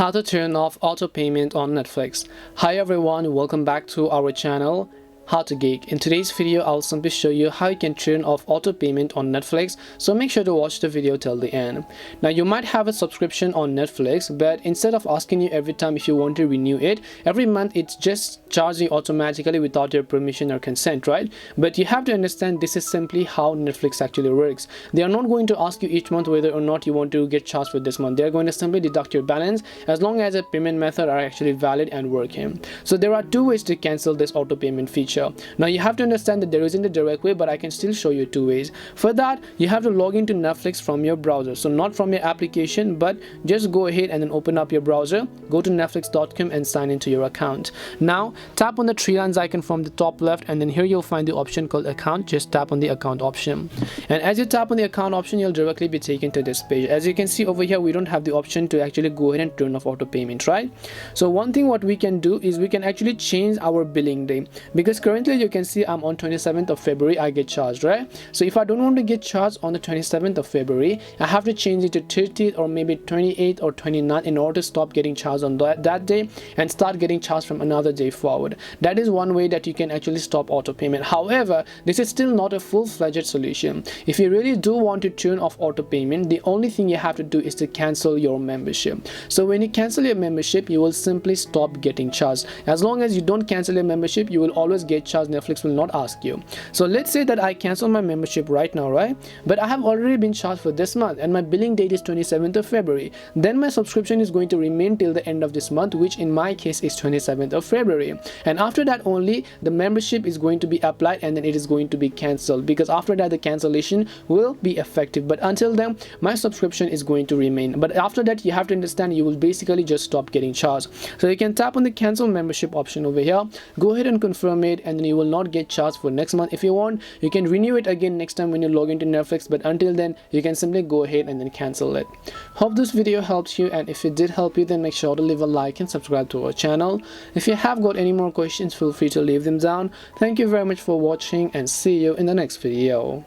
How to turn off auto payment on Netflix. Hi everyone, welcome back to our channel How to Geek. In today's video, I'll simply show you how you can turn off auto payment on Netflix, so make sure to watch the video till the end. Now you might have a subscription on Netflix, but instead of asking you every time if you want to renew it, every month it's just charging automatically without your permission or consent, right? But you have to understand this is simply how Netflix actually works. They are not going to ask you each month whether or not you want to get charged for this month. They are going to simply deduct your balance as long as a payment method are actually valid and working. So there are two ways to cancel this auto payment feature. Now you have to understand that there isn't a direct way, but I can still show you two ways. For that, you have to log into Netflix from your browser. So not from your application, but just go ahead and then open up your browser, go to netflix.com and sign into your account. Now tap on the three lines icon from the top left, and then here you'll find the option called account. Just tap on the account option, and as you tap on the account option, you'll directly be taken to this page. As you can see over here, we don't have the option to actually go ahead and turn off auto payment, right? So one thing what we can do is we can actually change our billing day, because currently you can see I'm on 27th of February I get charged, right? So if I don't want to get charged on the 27th of February, I have to change it to 30th or maybe 28th or 29th in order to stop getting charged on that day and start getting charged from another day forward. That is one way that you can actually stop auto payment. However, this is still not a full-fledged solution. If you really do want to turn off auto payment, the only thing you have to do is to cancel your membership. So when you cancel your membership, you will simply stop getting charged. As long as you don't cancel your membership, you will always get charged. Netflix will not ask you. So let's say that I cancel my membership right now, right? But I have already been charged for this month and my billing date is 27th of February. Then my subscription is going to remain till the end of this month, which in my case is 27th of February. And after that only the membership is going to be applied and then it is going to be cancelled, because after that the cancellation will be effective. But until then my subscription is going to remain. But after that, you have to understand, you will basically just stop getting charged. So you can tap on the cancel membership option over here, go ahead and confirm it, and then you will not get charged for next month. If you want, you can renew it again next time when you log into Netflix, but until then you can simply go ahead and then cancel it. Hope this video helps you, and if it did help you, then make sure to leave a like and subscribe to our channel. If you have got any more questions, feel free to leave them down. Thank you very much for watching and see you in the next video.